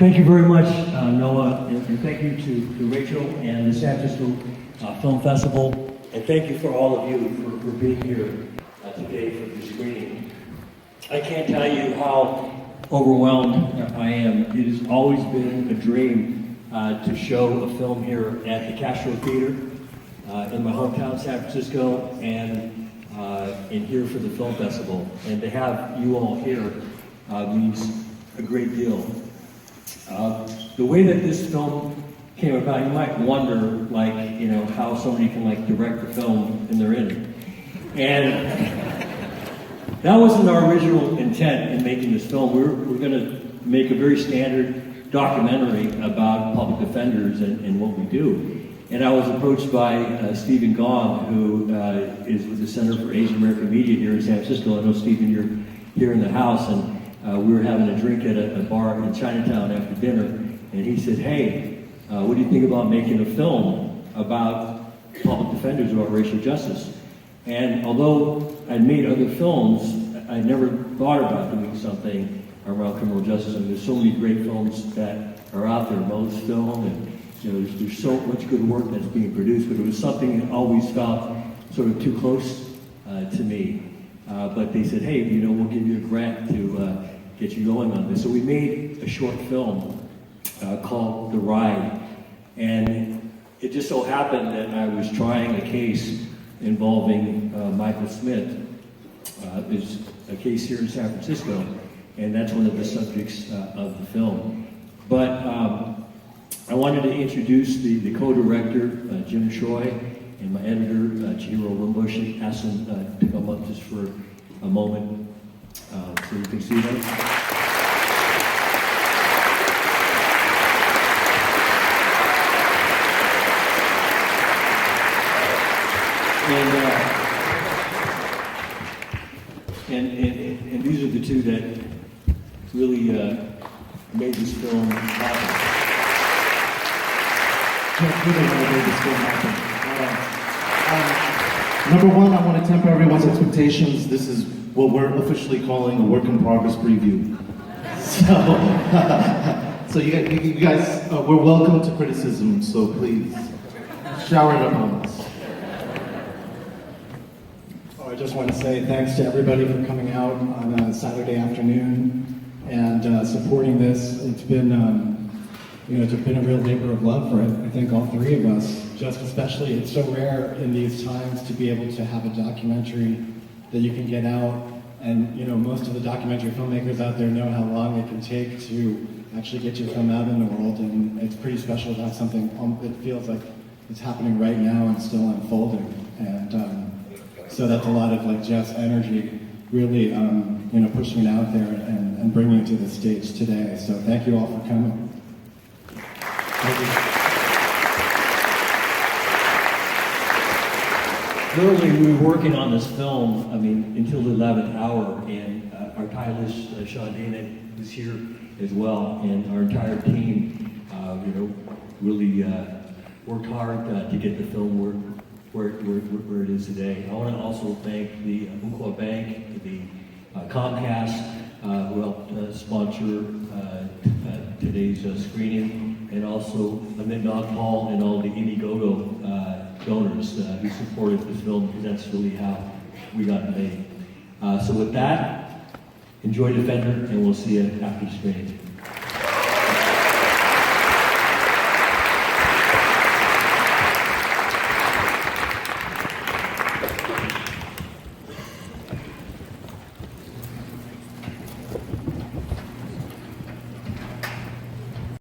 Thank you very much, Noah, and thank you to Rachel and the San Francisco Film Festival, and thank you for all of you for being here today for the screening. I can't tell you how overwhelmed I am. It has always been a dream to show a film here at the Castro Theater in my hometown, San Francisco, and here for the film festival. And to have you all here means a great deal. The way that this film came about, you might wonder, like, you know, how somebody can like direct the film and they're in it. And that wasn't our original intent in making this film. We're going to make a very standard documentary about public defenders and what we do. And I was approached by Stephen Gong, who is with the Center for Asian American Media here in San Francisco. I know, Stephen, you're here in the house, and we were having a drink at a bar in Chinatown after dinner, and he said, hey, what do you think about making a film about public defenders about racial justice? And although I'd made other films, I never thought about doing something around criminal justice. I mean, there's so many great films that are out there, Mo's film, and you know, there's so much good work that's being produced, but it was something that always felt sort of too close to me. But they said, hey, you know, we'll give you a grant to get you going on this. So we made a short film called The Ride. And it just so happened that I was trying a case involving Michael Smith. It's a case here in San Francisco, and that's one of the subjects of the film. But I wanted to introduce the co-director, Jim Choi, and my editor, Chihiro Wimbush, and ask them to come up just for a moment so you can see them. And these are the two that really made this film happen. Number one, I want to temper everyone's expectations. This is what we're officially calling a work in progress preview. So you guys, we're welcome to criticism, so please shower it upon us. I just want to say thanks to everybody for coming out on a Saturday afternoon and supporting this. It's been, it's been a real labor of love for, I think, all three of us. Just especially, it's so rare in these times to be able to have a documentary that you can get out. And most of the documentary filmmakers out there know how long it can take to actually get your film out in the world. And it's pretty special to have something that feels like it's happening right now and still unfolding. And so that's a lot of like Jeff's energy really pushing it out there and bringing it to the stage today. So thank you all for coming. Thank you. Literally, we were working on this film, until the 11th hour, and our tireless Sean Dana was here as well, and our entire team, really worked hard to get the film where it is today. I want to also thank the Umpqua Bank, the Comcast, who helped sponsor today's screening, and also Amit Nagpal and all the Indiegogo donors who supported this film, because that's really how we got made. So with that, enjoy Defender, and we'll see you after the screening.